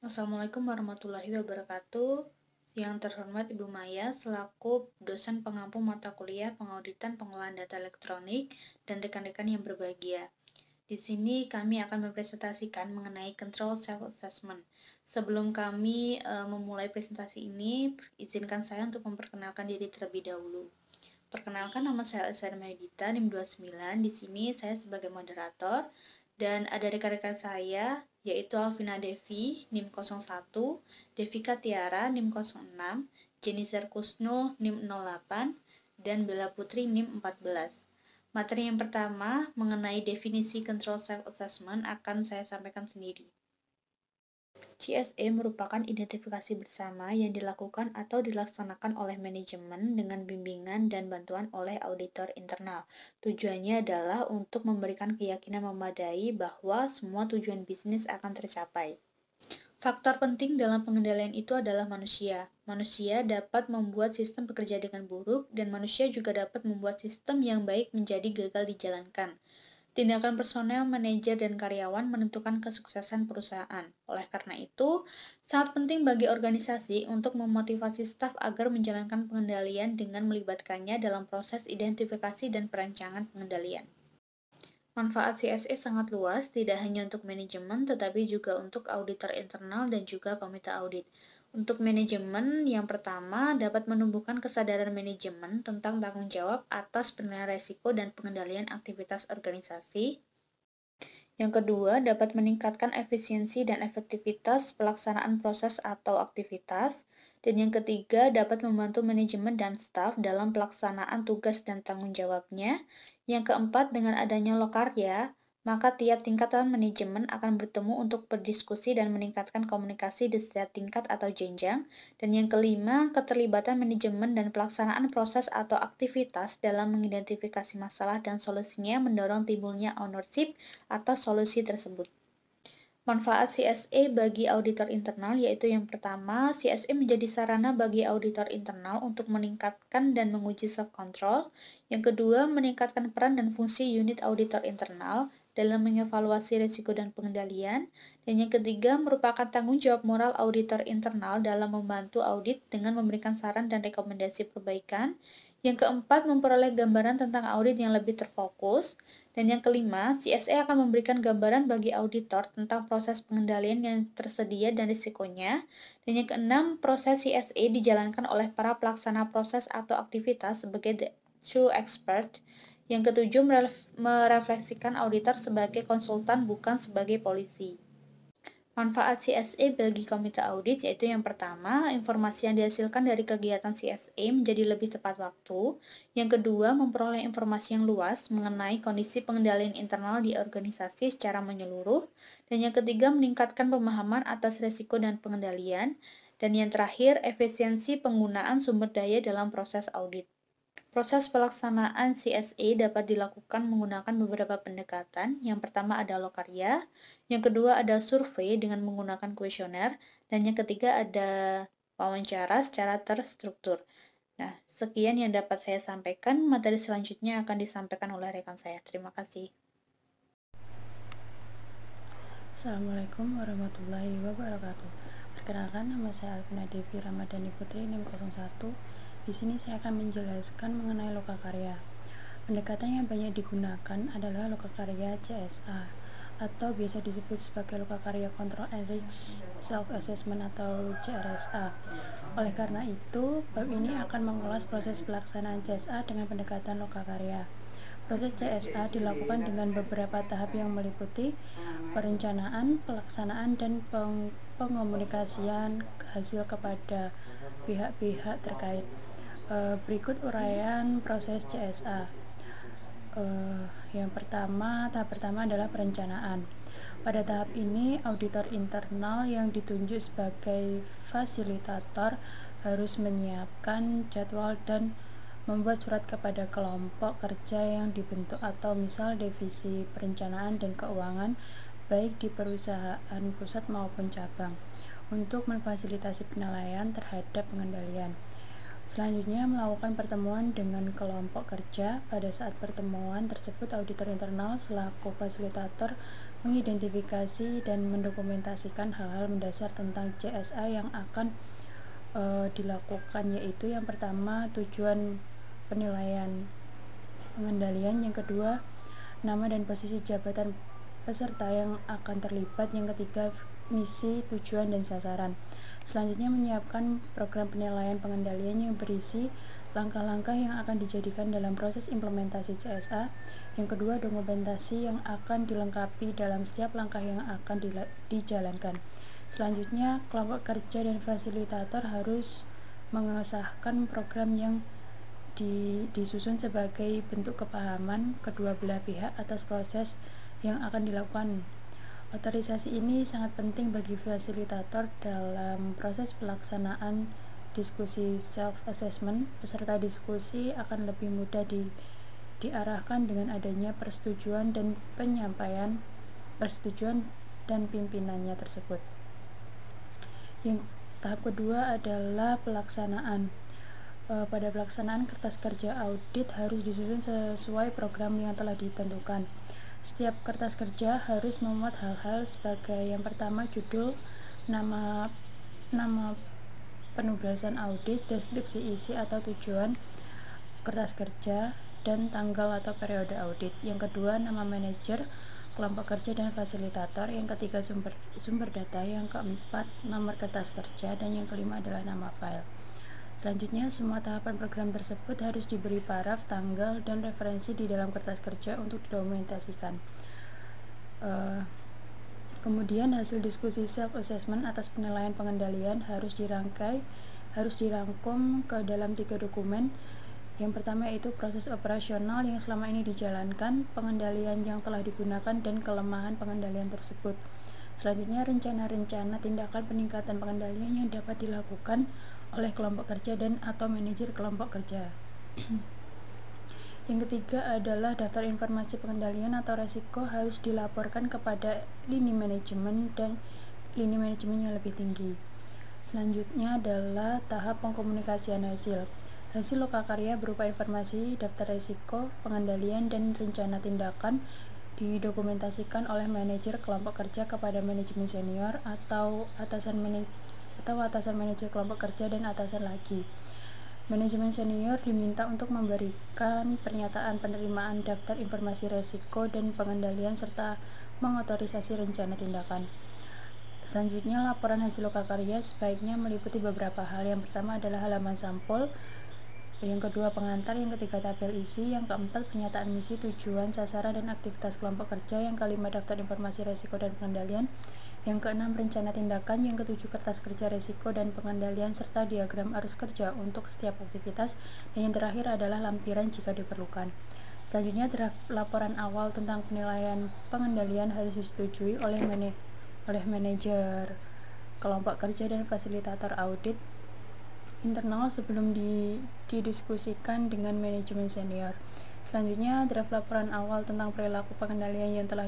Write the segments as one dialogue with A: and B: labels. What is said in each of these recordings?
A: Assalamualaikum warahmatullahi wabarakatuh. Yang terhormat Ibu Maya selaku dosen pengampu mata kuliah Pengauditan Pengolahan Data Elektronik dan rekan-rekan yang berbahagia. Di sini kami akan mempresentasikan mengenai Control Self-Assessment. Sebelum kami memulai presentasi ini, izinkan saya untuk memperkenalkan diri terlebih dahulu. Perkenalkan, nama saya Elsa Mayudita, NIM 29. Di sini saya sebagai moderator dan ada rekan-rekan saya yaitu Alvina Devi, NIM 01, Devika Tiara, NIM 06, Jenizar Kusno, NIM 08, dan Bella Putri, NIM 14. Materi yang pertama mengenai definisi Control Self-Assessment akan saya sampaikan sendiri. CSA merupakan identifikasi bersama yang dilakukan atau dilaksanakan oleh manajemen dengan bimbingan dan bantuan oleh auditor internal. Tujuannya adalah untuk memberikan keyakinan memadai bahwa semua tujuan bisnis akan tercapai. Faktor penting dalam pengendalian itu adalah manusia. Manusia dapat membuat sistem bekerja dengan buruk, dan manusia juga dapat membuat sistem yang baik menjadi gagal dijalankan. Tindakan personel, manajer, dan karyawan menentukan kesuksesan perusahaan. Oleh karena itu, sangat penting bagi organisasi untuk memotivasi staf agar menjalankan pengendalian dengan melibatkannya dalam proses identifikasi dan perancangan pengendalian. Manfaat CSA sangat luas, tidak hanya untuk manajemen, tetapi juga untuk auditor internal dan juga komite audit. Untuk manajemen, yang pertama dapat menumbuhkan kesadaran manajemen tentang tanggung jawab atas penilaian risiko dan pengendalian aktivitas organisasi. Yang kedua, dapat meningkatkan efisiensi dan efektivitas pelaksanaan proses atau aktivitas. Dan yang ketiga, dapat membantu manajemen dan staf dalam pelaksanaan tugas dan tanggung jawabnya. Yang keempat, dengan adanya lokarya, maka tiap tingkatan manajemen akan bertemu untuk berdiskusi dan meningkatkan komunikasi di setiap tingkat atau jenjang. Dan yang kelima, keterlibatan manajemen dan pelaksanaan proses atau aktivitas dalam mengidentifikasi masalah dan solusinya mendorong timbulnya ownership atas solusi tersebut. Manfaat CSA bagi auditor internal yaitu yang pertama, CSA menjadi sarana bagi auditor internal untuk meningkatkan dan menguji self-control. Yang kedua, meningkatkan peran dan fungsi unit auditor internal dalam mengevaluasi risiko dan pengendalian. Dan yang ketiga, merupakan tanggung jawab moral auditor internal dalam membantu audit dengan memberikan saran dan rekomendasi perbaikan. Yang keempat, memperoleh gambaran tentang audit yang lebih terfokus. Dan yang kelima, CSA akan memberikan gambaran bagi auditor tentang proses pengendalian yang tersedia dan risikonya. Dan yang keenam, proses CSA dijalankan oleh para pelaksana proses atau aktivitas sebagai the true expert. Yang ketujuh, merefleksikan auditor sebagai konsultan bukan sebagai polisi. Manfaat CSA bagi komite audit yaitu yang pertama, informasi yang dihasilkan dari kegiatan CSA menjadi lebih tepat waktu. Yang kedua, memperoleh informasi yang luas mengenai kondisi pengendalian internal di organisasi secara menyeluruh. Dan yang ketiga, meningkatkan pemahaman atas risiko dan pengendalian. Dan yang terakhir, efisiensi penggunaan sumber daya dalam proses audit. Proses pelaksanaan CSA dapat dilakukan menggunakan beberapa pendekatan. Yang pertama ada lokarya, yang kedua ada survei dengan menggunakan kuesioner, dan yang ketiga ada wawancara secara terstruktur. Nah, sekian yang dapat saya sampaikan. Materi selanjutnya akan disampaikan oleh rekan saya. Terima kasih.
B: Assalamualaikum warahmatullahi wabarakatuh. Perkenalkan, nama saya Alvina Devi Ramadhani Putri, NIM 01. Di sini saya akan menjelaskan mengenai lokakarya. Pendekatan yang banyak digunakan adalah lokakarya CSA atau biasa disebut sebagai lokakarya Control and Risk Self-Assessment atau CRSA. Oleh karena itu, bab ini akan mengulas proses pelaksanaan CSA dengan pendekatan lokakarya. Proses CSA dilakukan dengan beberapa tahap yang meliputi perencanaan, pelaksanaan, dan pengomunikasian hasil kepada pihak-pihak terkait. Berikut uraian proses CSA. Tahap pertama adalah perencanaan. Pada tahap ini, auditor internal yang ditunjuk sebagai fasilitator harus menyiapkan jadwal dan membuat surat kepada kelompok kerja yang dibentuk atau misal divisi perencanaan dan keuangan baik di perusahaan pusat maupun cabang untuk memfasilitasi penilaian terhadap pengendalian. Selanjutnya, melakukan pertemuan dengan kelompok kerja. Pada saat pertemuan tersebut, auditor internal selaku fasilitator mengidentifikasi dan mendokumentasikan hal-hal mendasar tentang CSA yang akan dilakukan, yaitu yang pertama tujuan penilaian pengendalian, yang kedua nama dan posisi jabatan peserta yang akan terlibat, yang ketiga misi, tujuan, dan sasaran. Selanjutnya menyiapkan program penilaian pengendalian yang berisi langkah-langkah yang akan dijadikan dalam proses implementasi CSA. Yang kedua, dokumentasi yang akan dilengkapi dalam setiap langkah yang akan dijalankan. Selanjutnya, kelompok kerja dan fasilitator harus mengesahkan program yang disusun sebagai bentuk kepahaman kedua belah pihak atas proses yang akan dilakukan. Otorisasi ini sangat penting bagi fasilitator dalam proses pelaksanaan diskusi self-assessment. Peserta diskusi akan lebih mudah diarahkan dengan adanya persetujuan dan penyampaian persetujuan dan pimpinannya tersebut. Yang tahap kedua adalah pelaksanaan. Pada pelaksanaan, kertas kerja audit harus disusun sesuai program yang telah ditentukan. Setiap kertas kerja harus memuat hal-hal sebagai yang pertama judul, nama penugasan audit, deskripsi isi atau tujuan kertas kerja, dan tanggal atau periode audit. Yang kedua, nama manajer, kelompok kerja dan fasilitator. Yang ketiga, sumber data. Yang keempat, nomor kertas kerja, dan yang kelima adalah nama file. Selanjutnya, semua tahapan program tersebut harus diberi paraf, tanggal, dan referensi di dalam kertas kerja untuk didokumentasikan. Kemudian hasil diskusi self-assessment atas penilaian pengendalian harus dirangkum ke dalam 3 dokumen. Yang pertama yaitu proses operasional yang selama ini dijalankan, pengendalian yang telah digunakan, dan kelemahan pengendalian tersebut. Selanjutnya, rencana-rencana tindakan peningkatan pengendalian yang dapat dilakukan oleh kelompok kerja dan atau manajer kelompok kerja. Yang ketiga adalah daftar informasi pengendalian atau resiko harus dilaporkan kepada lini manajemen dan lini manajemen yang lebih tinggi. Selanjutnya adalah tahap pengkomunikasian hasil. Hasil lokakarya berupa informasi, daftar resiko, pengendalian, dan rencana tindakan didokumentasikan oleh manajer kelompok kerja kepada manajemen senior atau atasan manajer kelompok kerja dan atasan lagi. Manajemen senior diminta untuk memberikan pernyataan penerimaan daftar informasi resiko dan pengendalian serta mengotorisasi rencana tindakan. Selanjutnya, laporan hasil lokakarya sebaiknya meliputi beberapa hal. Yang pertama adalah halaman sampul, yang kedua pengantar, yang ketiga tabel isi, yang keempat pernyataan misi, tujuan, sasaran, dan aktivitas kelompok kerja, yang kelima daftar informasi resiko dan pengendalian, yang keenam rencana tindakan, yang ketujuh kertas kerja resiko dan pengendalian serta diagram arus kerja untuk setiap aktivitas, dan yang terakhir adalah lampiran jika diperlukan. Selanjutnya, draft laporan awal tentang penilaian pengendalian harus disetujui oleh manajer kelompok kerja dan fasilitator audit internal sebelum didiskusikan dengan manajemen senior. Selanjutnya, draft laporan awal tentang perilaku pengendalian yang telah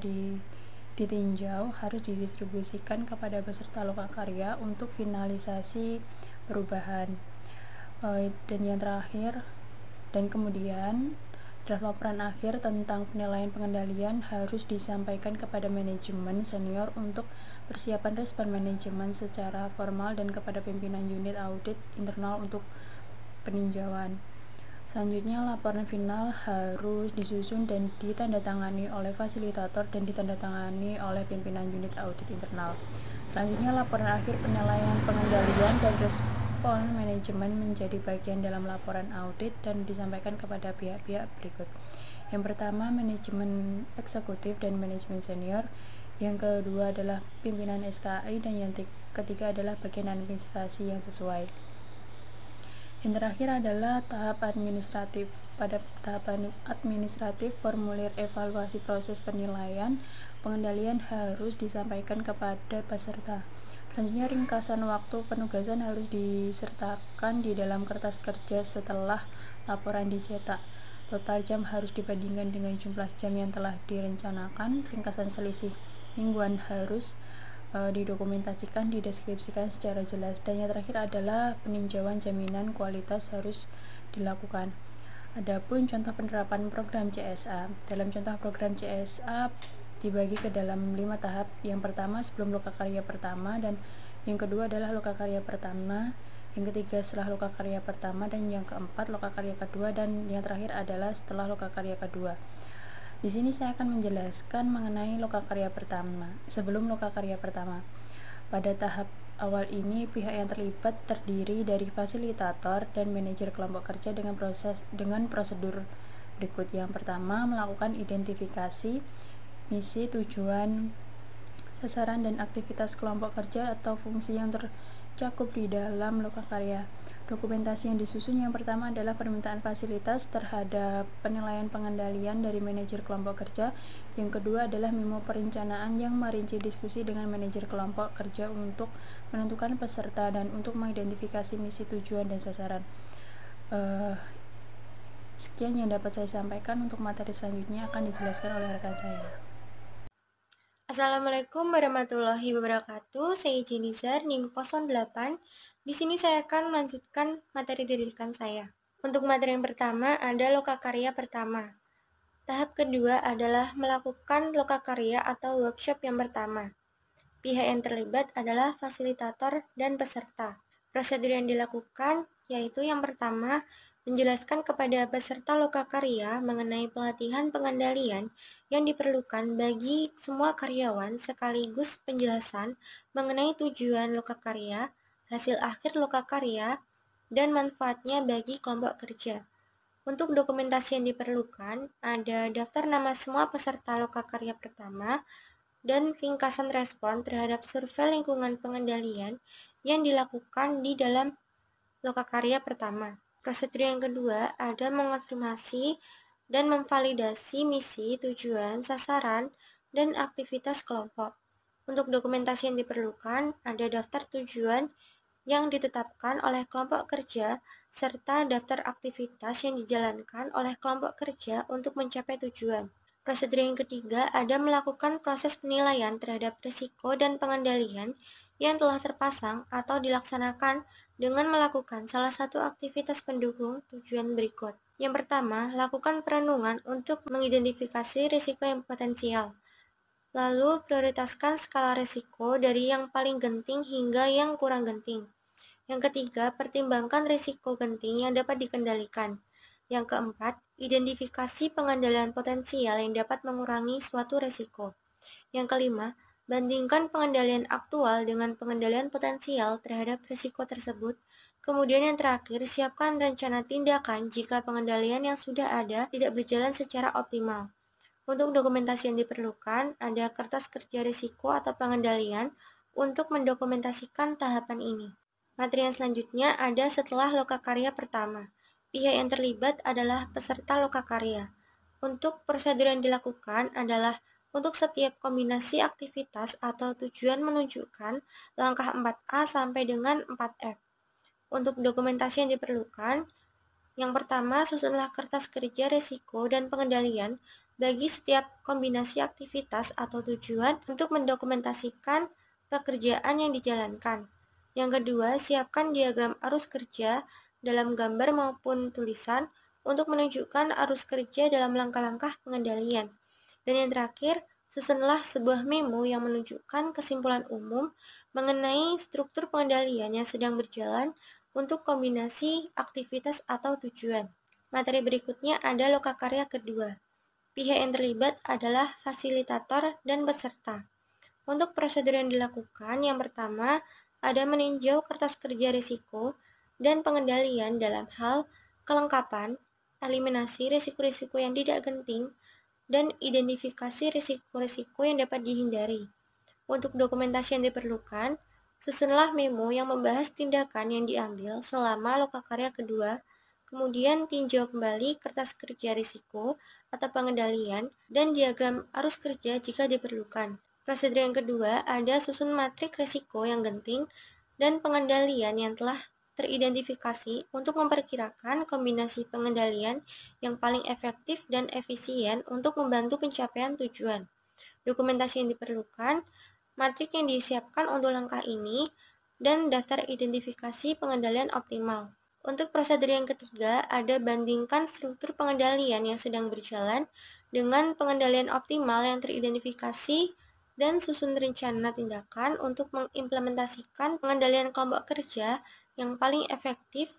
B: ditinjau harus didistribusikan kepada peserta lokakarya untuk finalisasi perubahan. Dan yang terakhir, dan kemudian draft laporan akhir tentang penilaian pengendalian harus disampaikan kepada manajemen senior untuk persiapan respon manajemen secara formal dan kepada pimpinan unit audit internal untuk peninjauan. Selanjutnya, laporan final harus disusun dan ditandatangani oleh fasilitator dan ditandatangani oleh pimpinan unit audit internal. Selanjutnya, laporan akhir penilaian pengendalian dan respon manajemen menjadi bagian dalam laporan audit dan disampaikan kepada pihak-pihak berikut. Yang pertama, manajemen eksekutif dan manajemen senior. Yang kedua adalah pimpinan SKI, dan yang ketiga adalah bagian administrasi yang sesuai. Yang terakhir adalah tahap administratif. Pada tahapan administratif, formulir evaluasi proses penilaian pengendalian harus disampaikan kepada peserta. Selanjutnya, ringkasan waktu penugasan harus disertakan di dalam kertas kerja setelah laporan dicetak. Total jam harus dibandingkan dengan jumlah jam yang telah direncanakan. Ringkasan selisih mingguan harus didokumentasikan, dideskripsikan secara jelas. Dan yang terakhir adalah peninjauan jaminan kualitas harus dilakukan. Adapun contoh penerapan program CSA. Dalam contoh program CSA dibagi ke dalam 5 tahap. Yang pertama sebelum lokakarya pertama, dan yang kedua adalah lokakarya pertama, yang ketiga setelah lokakarya pertama, dan yang keempat lokakarya kedua, dan yang terakhir adalah setelah lokakarya kedua. Di sini saya akan menjelaskan mengenai lokakarya pertama. Sebelum lokakarya pertama, pada tahap awal ini pihak yang terlibat terdiri dari fasilitator dan manajer kelompok kerja dengan prosedur berikut. Yang pertama, melakukan identifikasi misi, tujuan, sasaran, dan aktivitas kelompok kerja atau fungsi yang tercakup di dalam lokakarya. Dokumentasi yang disusun yang pertama adalah permintaan fasilitas terhadap penilaian pengendalian dari manajer kelompok kerja. Yang kedua adalah memo perencanaan yang merinci diskusi dengan manajer kelompok kerja untuk menentukan peserta dan untuk mengidentifikasi misi, tujuan, dan sasaran. Sekian yang dapat saya sampaikan. Untuk materi selanjutnya akan dijelaskan oleh rekan saya.
C: Assalamualaikum warahmatullahi wabarakatuh. Saya Jenizar, NIM 08. Di sini saya akan melanjutkan materi dari rekan saya. Untuk materi yang pertama ada lokakarya pertama. Tahap kedua adalah melakukan lokakarya atau workshop yang pertama. Pihak yang terlibat adalah fasilitator dan peserta. Prosedur yang dilakukan yaitu yang pertama, menjelaskan kepada peserta lokakarya mengenai pelatihan pengendalian yang diperlukan bagi semua karyawan sekaligus penjelasan mengenai tujuan lokakarya, hasil akhir lokakarya, dan manfaatnya bagi kelompok kerja. Untuk dokumentasi yang diperlukan, ada daftar nama semua peserta lokakarya pertama dan ringkasan respon terhadap survei lingkungan pengendalian yang dilakukan di dalam lokakarya pertama. Prosedur yang kedua ada mengonfirmasi dan memvalidasi misi, tujuan, sasaran, dan aktivitas kelompok. Untuk dokumentasi yang diperlukan, ada daftar tujuan yang ditetapkan oleh kelompok kerja, serta daftar aktivitas yang dijalankan oleh kelompok kerja untuk mencapai tujuan. Prosedur yang ketiga ada melakukan proses penilaian terhadap risiko dan pengendalian yang telah terpasang atau dilaksanakan dengan melakukan salah satu aktivitas pendukung tujuan berikut. Yang pertama, lakukan perenungan untuk mengidentifikasi risiko yang potensial. Lalu, prioritaskan skala risiko dari yang paling genting hingga yang kurang genting. Yang ketiga, pertimbangkan risiko genting yang dapat dikendalikan. Yang keempat, identifikasi pengendalian potensial yang dapat mengurangi suatu risiko. Yang kelima, bandingkan pengendalian aktual dengan pengendalian potensial terhadap risiko tersebut. Kemudian yang terakhir, siapkan rencana tindakan jika pengendalian yang sudah ada tidak berjalan secara optimal. Untuk dokumentasi yang diperlukan, ada kertas kerja risiko atau pengendalian untuk mendokumentasikan tahapan ini. Materi yang selanjutnya ada setelah lokakarya pertama. Pihak yang terlibat adalah peserta lokakarya. Untuk prosedur yang dilakukan adalah untuk setiap kombinasi aktivitas atau tujuan menunjukkan langkah 4A sampai dengan 4F. Untuk dokumentasi yang diperlukan, yang pertama susunlah kertas kerja risiko dan pengendalian bagi setiap kombinasi aktivitas atau tujuan untuk mendokumentasikan pekerjaan yang dijalankan. Yang kedua, siapkan diagram arus kerja dalam gambar maupun tulisan untuk menunjukkan arus kerja dalam langkah-langkah pengendalian. Dan yang terakhir, susunlah sebuah memo yang menunjukkan kesimpulan umum mengenai struktur pengendalian yang sedang berjalan untuk kombinasi aktivitas atau tujuan. Materi berikutnya ada lokakarya kedua. Pihak yang terlibat adalah fasilitator dan peserta. Untuk prosedur yang dilakukan, yang pertama, ada meninjau kertas kerja risiko dan pengendalian dalam hal kelengkapan, eliminasi risiko-risiko yang tidak genting, dan identifikasi risiko-risiko yang dapat dihindari. Untuk dokumentasi yang diperlukan, susunlah memo yang membahas tindakan yang diambil selama lokakarya kedua, kemudian tinjau kembali kertas kerja risiko atau pengendalian dan diagram arus kerja jika diperlukan. Prosedur yang kedua ada susun matrik risiko yang genting dan pengendalian yang telah teridentifikasi untuk memperkirakan kombinasi pengendalian yang paling efektif dan efisien untuk membantu pencapaian tujuan. Dokumentasi yang diperlukan, matrik yang disiapkan untuk langkah ini, dan daftar identifikasi pengendalian optimal. Untuk prosedur yang ketiga, ada bandingkan struktur pengendalian yang sedang berjalan dengan pengendalian optimal yang teridentifikasi dan susun rencana tindakan untuk mengimplementasikan pengendalian kelompok kerja yang paling efektif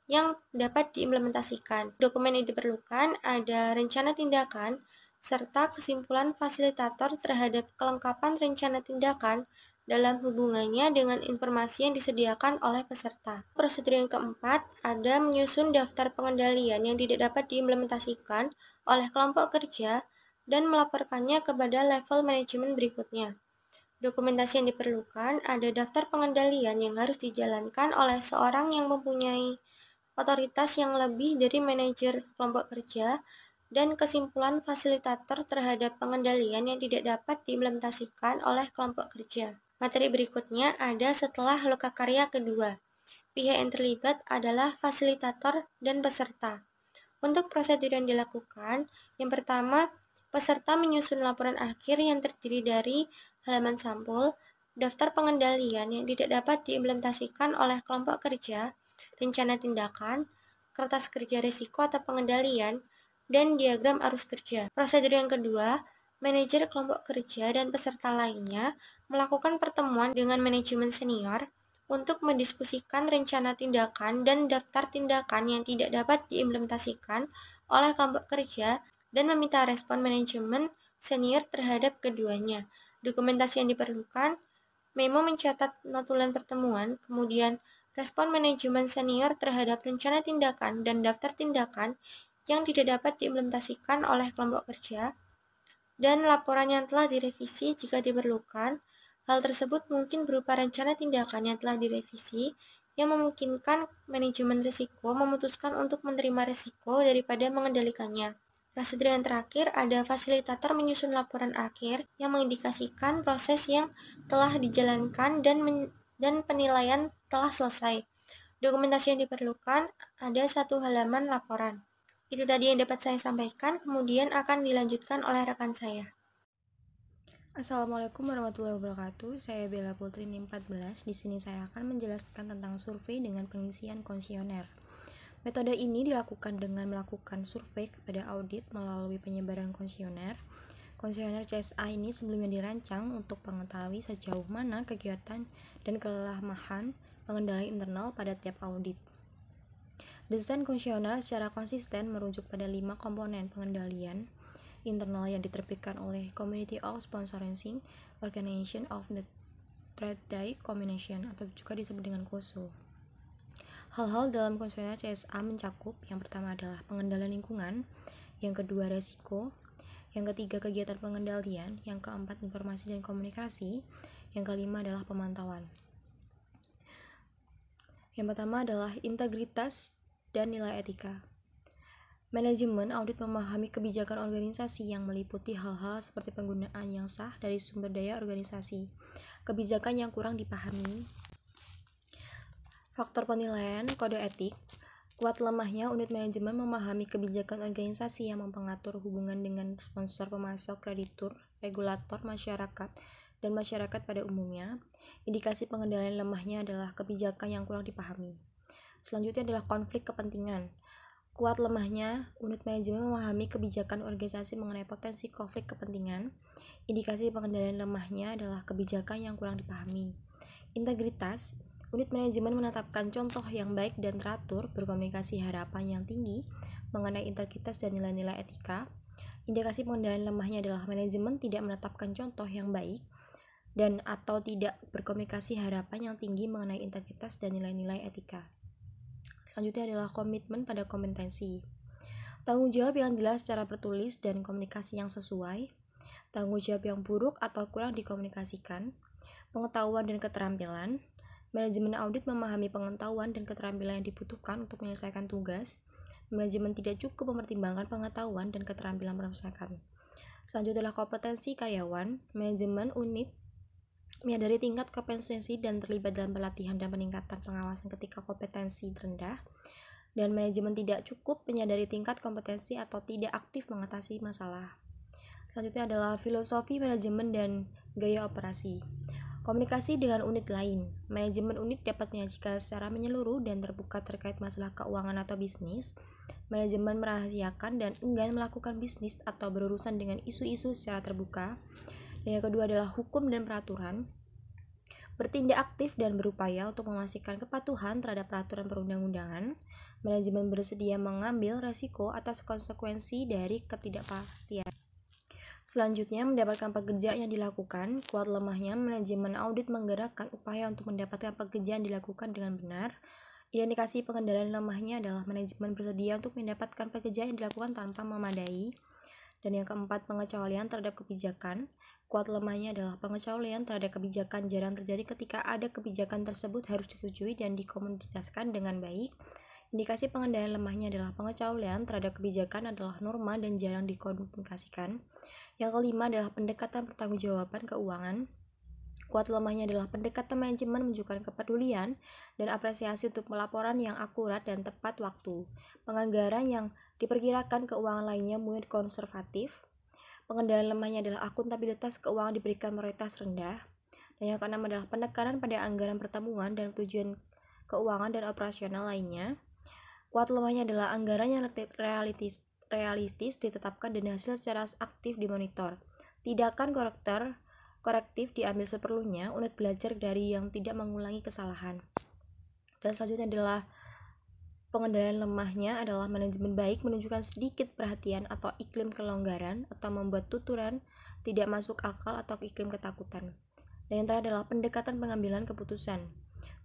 C: yang dapat diimplementasikan. Dokumen yang diperlukan ada rencana tindakan serta kesimpulan fasilitator terhadap kelengkapan rencana tindakan dalam hubungannya dengan informasi yang disediakan oleh peserta. Prosedur yang keempat, ada menyusun daftar pengendalian yang tidak dapat diimplementasikan oleh kelompok kerja dan melaporkannya kepada level manajemen berikutnya. Dokumentasi yang diperlukan ada daftar pengendalian yang harus dijalankan oleh seorang yang mempunyai otoritas yang lebih dari manajer kelompok kerja, dan kesimpulan fasilitator terhadap pengendalian yang tidak dapat diimplementasikan oleh kelompok kerja. Materi berikutnya ada setelah lokakarya kedua. Pihak yang terlibat adalah fasilitator dan peserta. Untuk prosedur yang dilakukan, yang pertama, peserta menyusun laporan akhir yang terdiri dari halaman sampul, daftar pengendalian yang tidak dapat diimplementasikan oleh kelompok kerja, rencana tindakan, kertas kerja risiko atau pengendalian, dan diagram arus kerja. Prosedur yang kedua, manajer kelompok kerja dan peserta lainnya melakukan pertemuan dengan manajemen senior untuk mendiskusikan rencana tindakan dan daftar tindakan yang tidak dapat diimplementasikan oleh kelompok kerja dan meminta respon manajemen senior terhadap keduanya. Dokumentasi yang diperlukan, memo mencatat notulen pertemuan, kemudian respon manajemen senior terhadap rencana tindakan dan daftar tindakan yang tidak dapat diimplementasikan oleh kelompok kerja, dan laporan yang telah direvisi jika diperlukan. Hal tersebut mungkin berupa rencana tindakan yang telah direvisi yang memungkinkan manajemen risiko memutuskan untuk menerima risiko daripada mengendalikannya. Prosedur yang terakhir ada fasilitator menyusun laporan akhir yang mengindikasikan proses yang telah dijalankan dan penilaian telah selesai. Dokumentasi yang diperlukan ada 1 halaman laporan. Itu tadi yang dapat saya sampaikan, kemudian akan dilanjutkan oleh rekan saya.
B: Assalamualaikum warahmatullahi wabarakatuh. Saya Bella Putri NIM 14. Di sini saya akan menjelaskan tentang survei dengan pengisian kuesioner. Metode ini dilakukan dengan melakukan survei kepada audit melalui penyebaran kuesioner. Kuesioner CSA ini sebelumnya dirancang untuk mengetahui sejauh mana kegiatan dan kelemahan pengendali internal pada tiap audit. Desain kuesioner secara konsisten merujuk pada 5 komponen pengendalian internal yang diterbitkan oleh Community of Sponsoring Organization of the Trade Day Combination atau juga disebut dengan KOSO. Hal-hal dalam kuesioner CSA mencakup yang pertama adalah pengendalian lingkungan, yang kedua resiko, yang ketiga kegiatan pengendalian, yang keempat informasi dan komunikasi, yang kelima adalah pemantauan. Yang pertama adalah integritas dan nilai etika. Manajemen audit memahami kebijakan organisasi yang meliputi hal-hal seperti penggunaan yang sah dari sumber daya organisasi, kebijakan yang kurang dipahami, faktor penilaian, kode etik. Kuat lemahnya unit manajemen memahami kebijakan organisasi yang mengatur hubungan dengan sponsor, pemasok, kreditur, regulator, masyarakat, dan masyarakat pada umumnya. Indikasi pengendalian lemahnya adalah kebijakan yang kurang dipahami. Selanjutnya adalah konflik kepentingan. Kuat lemahnya, unit manajemen memahami kebijakan organisasi mengenai potensi konflik kepentingan. Indikasi pengendalian lemahnya adalah kebijakan yang kurang dipahami. Integritas, unit manajemen menetapkan contoh yang baik dan teratur, berkomunikasi harapan yang tinggi mengenai integritas dan nilai-nilai etika. Indikasi pengendalian lemahnya adalah manajemen tidak menetapkan contoh yang baik dan atau tidak berkomunikasi harapan yang tinggi mengenai integritas dan nilai-nilai etika. Selanjutnya adalah komitmen pada kompetensi. Tanggung jawab yang jelas secara tertulis dan komunikasi yang sesuai. Tanggung jawab yang buruk atau kurang dikomunikasikan. Pengetahuan dan keterampilan. Manajemen audit memahami pengetahuan dan keterampilan yang dibutuhkan untuk menyelesaikan tugas. Manajemen tidak cukup mempertimbangkan pengetahuan dan keterampilan menyelesaikan. Selanjutnya adalah kompetensi karyawan. Manajemen unit menyadari tingkat kompetensi dan terlibat dalam pelatihan dan peningkatan pengawasan ketika kompetensi rendah, dan manajemen tidak cukup menyadari tingkat kompetensi atau tidak aktif mengatasi masalah. Selanjutnya adalah filosofi manajemen dan gaya operasi.
D: Komunikasi dengan unit lain. Manajemen unit dapat menyajikan secara menyeluruh dan terbuka terkait masalah keuangan atau bisnis. Manajemen merahasiakan dan enggan melakukan bisnis atau berurusan dengan isu-isu secara terbuka. Dan yang kedua adalah hukum dan peraturan. Bertindak aktif dan berupaya untuk memastikan kepatuhan terhadap peraturan perundang-undangan. Manajemen bersedia mengambil resiko atas konsekuensi dari ketidakpastian. Selanjutnya, mendapatkan pekerjaan yang dilakukan. Kuat lemahnya, manajemen audit menggerakkan upaya untuk mendapatkan pekerjaan dilakukan dengan benar. Indikasi pengendalian lemahnya adalah manajemen bersedia untuk mendapatkan pekerjaan yang dilakukan tanpa memadai. Dan yang keempat, pengecualian terhadap kebijakan. Kuat lemahnya adalah pengecualian terhadap kebijakan jarang terjadi ketika ada kebijakan tersebut harus disetujui dan dikomunikasikan dengan baik. Indikasi pengendalian lemahnya adalah pengecualian terhadap kebijakan adalah norma dan jarang dikomunikasikan. Yang kelima adalah pendekatan pertanggungjawaban keuangan. Kuat lemahnya adalah pendekatan manajemen menunjukkan kepedulian dan apresiasi untuk pelaporan yang akurat dan tepat waktu. Penganggaran yang diperkirakan keuangan lainnya mulai konservatif. Pengendalian lemahnya adalah akuntabilitas keuangan diberikan prioritas rendah. Dan yang keenam adalah penekanan pada anggaran pertemuan dan tujuan keuangan dan operasional lainnya. Kuat lemahnya adalah anggaran yang realistis ditetapkan dan hasil secara aktif dimonitor. Tindakan korektif diambil seperlunya, unit belajar dari yang tidak mengulangi kesalahan. Dan selanjutnya adalah pengendalian lemahnya adalah manajemen baik menunjukkan sedikit perhatian atau iklim kelonggaran atau membuat tuturan tidak masuk akal atau iklim ketakutan. Dan yang terakhir adalah pendekatan pengambilan keputusan.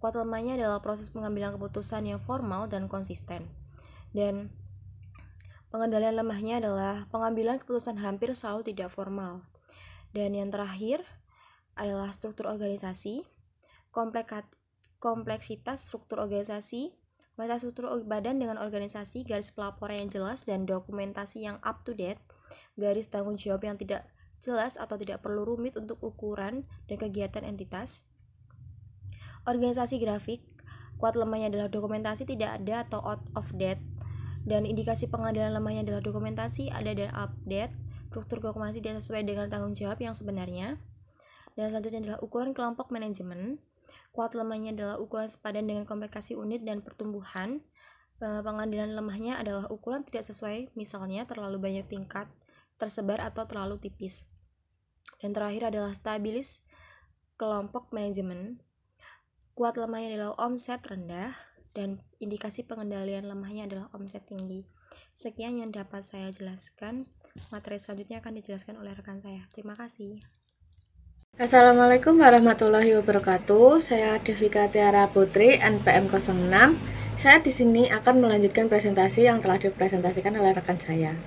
D: Kuat lemahnya adalah proses pengambilan keputusan yang formal dan konsisten. Dan pengendalian lemahnya adalah pengambilan keputusan hampir selalu tidak formal. Dan yang terakhir adalah struktur organisasi, kompleksitas struktur organisasi, batas struktur badan dengan organisasi, garis pelaporan yang jelas dan dokumentasi yang up to date, garis tanggung jawab yang tidak jelas atau tidak perlu rumit untuk ukuran dan kegiatan entitas. Organisasi grafik, kuat lemahnya adalah dokumentasi tidak ada atau out of date. Dan indikasi pengendalian lemahnya adalah dokumentasi ada dan update, struktur dokumentasi tidak sesuai dengan tanggung jawab yang sebenarnya. Dan selanjutnya adalah ukuran kelompok manajemen. Kuat lemahnya adalah ukuran sepadan dengan kompleksi unit dan pertumbuhan. Pengendalian lemahnya adalah ukuran tidak sesuai, misalnya terlalu banyak tingkat tersebar atau terlalu tipis. Dan terakhir adalah stabilis kelompok manajemen. Kuat lemahnya adalah omset rendah. Dan indikasi pengendalian lemahnya adalah omset tinggi. Sekian yang dapat saya jelaskan. Materi selanjutnya akan dijelaskan oleh rekan saya. Terima kasih.
A: Assalamualaikum warahmatullahi wabarakatuh. Saya Devika Tiara Putri, NPM 06. Saya di sini akan melanjutkan presentasi yang telah dipresentasikan oleh rekan saya.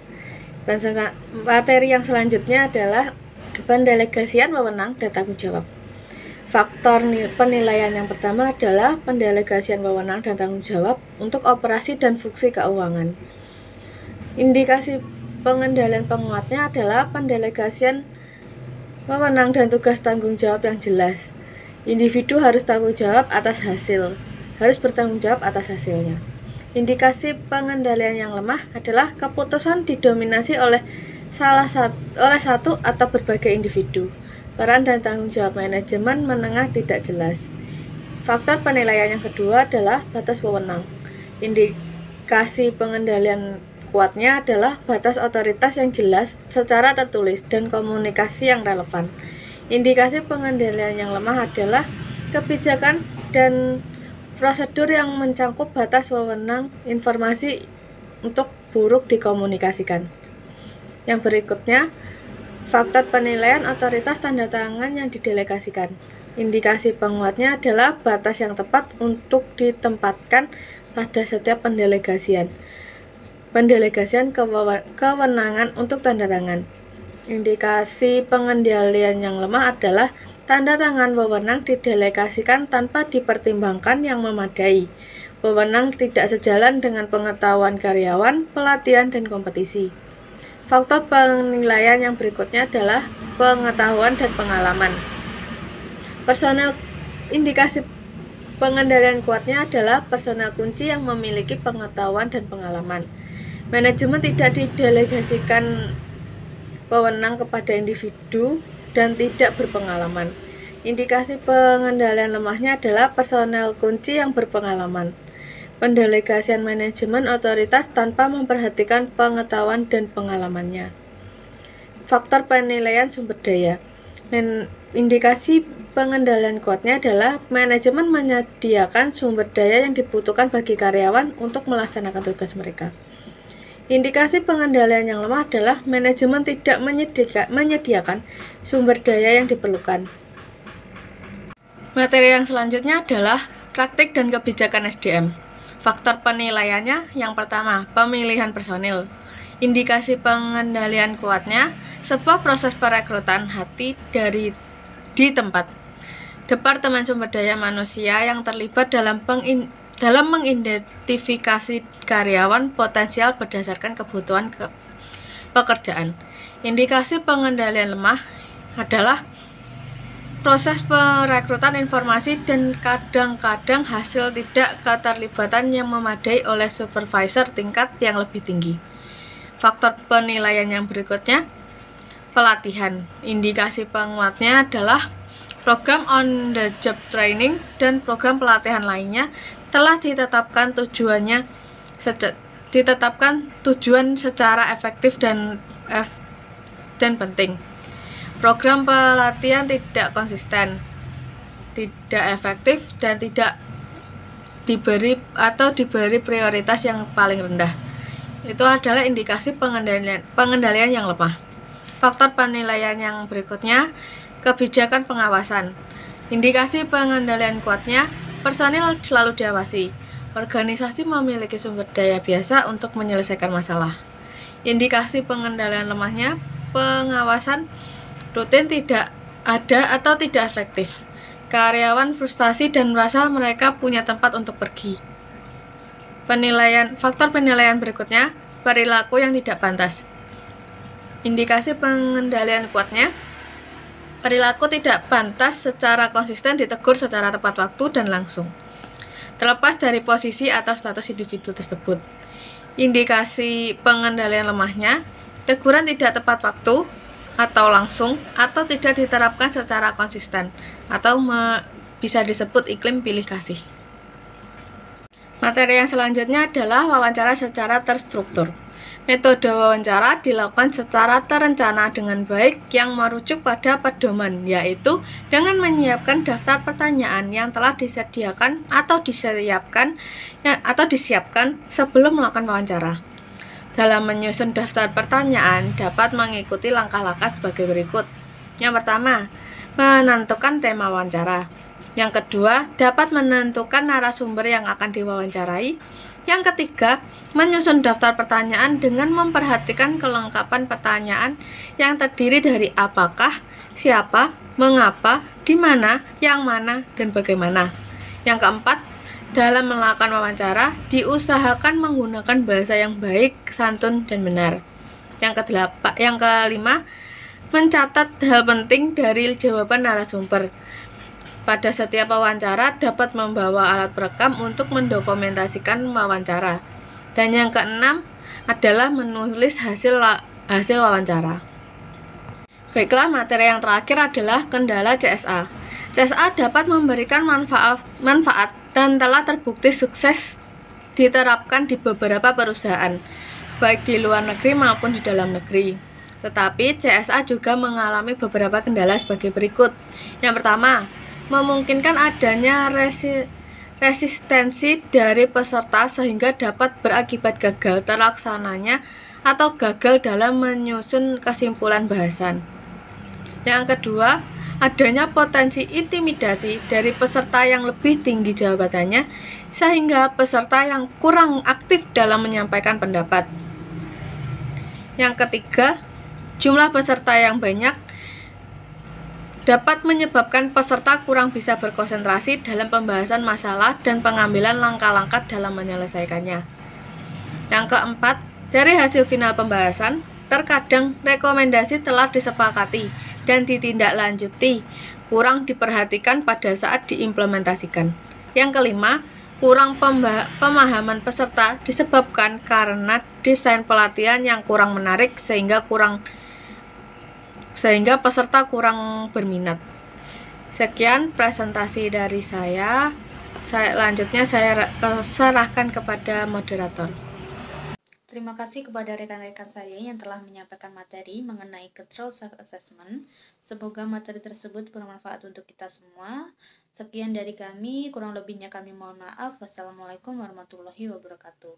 A: Materi yang selanjutnya adalah pendelegasian wewenang dan tanggung jawab. Faktor penilaian yang pertama adalah pendelegasian wewenang dan tanggung jawab untuk operasi dan fungsi keuangan. Indikasi pengendalian penguatnya adalah pendelegasian wewenang dan tugas tanggung jawab yang jelas. Individu harus bertanggung jawab atas hasilnya. Indikasi pengendalian yang lemah adalah keputusan didominasi oleh satu atau berbagai individu. Peran dan tanggung jawab manajemen menengah tidak jelas. Faktor penilaian yang kedua adalah batas wewenang. Indikasi pengendalian kuatnya adalah batas otoritas yang jelas secara tertulis dan komunikasi yang relevan. Indikasi pengendalian yang lemah adalah kebijakan dan prosedur yang mencakup batas wewenang informasi untuk buruk dikomunikasikan. Yang berikutnya, faktor penilaian otoritas tanda tangan yang didelegasikan. Indikasi penguatnya adalah batas yang tepat untuk ditempatkan pada setiap pendelegasian kewenangan untuk tanda tangan. Indikasi pengendalian yang lemah adalah tanda tangan wewenang didelegasikan tanpa dipertimbangkan yang memadai. Wewenang tidak sejalan dengan pengetahuan karyawan, pelatihan, dan kompetisi. Faktor penilaian yang berikutnya adalah pengetahuan dan pengalaman. Indikasi pengendalian kuatnya adalah personel kunci yang memiliki pengetahuan dan pengalaman. Manajemen tidak didelegasikan wewenang kepada individu dan tidak berpengalaman.
E: Indikasi pengendalian lemahnya adalah personel kunci yang berpengalaman, pendelegasian manajemen otoritas tanpa memperhatikan pengetahuan dan pengalamannya. Faktor penilaian sumber daya. Indikasi pengendalian kuatnya adalah manajemen menyediakan sumber daya yang dibutuhkan bagi karyawan untuk melaksanakan tugas mereka. Indikasi pengendalian yang lemah adalah manajemen tidak menyediakan sumber daya yang diperlukan. Materi yang selanjutnya adalah praktik dan kebijakan SDM. Faktor penilaiannya yang pertama, pemilihan personil. Indikasi pengendalian kuatnya, sebuah proses perekrutan hati di tempat. Departemen Sumber Daya Manusia yang terlibat dalam mengidentifikasi karyawan potensial berdasarkan kebutuhan pekerjaan. Indikasi pengendalian lemah adalah proses perekrutan informasi dan kadang-kadang hasil tidak keterlibatan yang memadai oleh supervisor tingkat yang lebih tinggi. Faktor penilaian yang berikutnya, pelatihan. Indikasi penguatnya adalah program on the job training dan program pelatihan lainnya telah ditetapkan tujuan secara efektif dan penting. Program pelatihan tidak konsisten, tidak efektif, dan tidak diberi prioritas yang paling rendah. Itu adalah indikasi pengendalian yang lemah. Faktor penilaian yang berikutnya, kebijakan pengawasan. Indikasi pengendalian kuatnya, personil selalu diawasi. Organisasi memiliki sumber daya biasa untuk menyelesaikan masalah. Indikasi pengendalian lemahnya, pengawasan rutin tidak ada atau tidak efektif. Karyawan frustasi dan merasa mereka punya tempat untuk pergi. Faktor penilaian berikutnya, perilaku yang tidak pantas. Indikasi pengendalian kuatnya, perilaku tidak pantas secara konsisten ditegur secara tepat waktu dan langsung, terlepas dari posisi atau status individu tersebut. Indikasi pengendalian lemahnya, teguran tidak tepat waktu atau langsung, atau tidak diterapkan secara konsisten, atau bisa disebut iklim pilih kasih. Materi yang selanjutnya adalah wawancara secara terstruktur. Metode wawancara dilakukan secara terencana dengan baik yang merujuk pada pedoman, yaitu dengan menyiapkan daftar pertanyaan yang telah disediakan atau disiapkan sebelum melakukan wawancara. Dalam menyusun daftar pertanyaan dapat mengikuti langkah-langkah sebagai berikut. Yang pertama, menentukan tema wawancara. Yang kedua, dapat menentukan narasumber yang akan diwawancarai. Yang ketiga, menyusun daftar pertanyaan dengan memperhatikan kelengkapan pertanyaan yang terdiri dari apakah, siapa, mengapa, di mana, yang mana, dan bagaimana. Yang keempat, dalam melakukan wawancara, diusahakan menggunakan bahasa yang baik, santun, dan benar. Yang kelima, mencatat hal penting dari jawaban narasumber. Pada setiap wawancara dapat membawa alat perekam untuk mendokumentasikan wawancara. Dan yang keenam adalah menulis hasil wawancara. Baiklah, materi yang terakhir adalah kendala CSA. CSA dapat memberikan manfaat dan telah terbukti sukses diterapkan di beberapa perusahaan, baik di luar negeri maupun di dalam negeri. Tetapi CSA juga mengalami beberapa kendala sebagai berikut. Yang pertama, memungkinkan adanya resistensi dari peserta sehingga dapat berakibat gagal terlaksananya atau gagal dalam menyusun kesimpulan bahasan. Yang kedua, adanya potensi intimidasi dari peserta yang lebih tinggi jabatannya sehingga peserta yang kurang aktif dalam menyampaikan pendapat. Yang ketiga, jumlah peserta yang banyak dapat menyebabkan peserta kurang bisa berkonsentrasi dalam pembahasan masalah dan pengambilan langkah-langkah dalam menyelesaikannya. Yang keempat, dari hasil final pembahasan, terkadang rekomendasi telah disepakati dan ditindaklanjuti, kurang diperhatikan pada saat diimplementasikan. Yang kelima, kurang pemahaman peserta disebabkan karena desain pelatihan yang kurang menarik sehingga peserta kurang berminat. Sekian presentasi dari saya. Selanjutnya saya serahkan kepada moderator.
A: Terima kasih kepada rekan-rekan saya yang telah menyampaikan materi mengenai control self-assessment. Semoga materi tersebut bermanfaat untuk kita semua. Sekian dari kami, kurang lebihnya kami mohon maaf. Wassalamualaikum warahmatullahi wabarakatuh.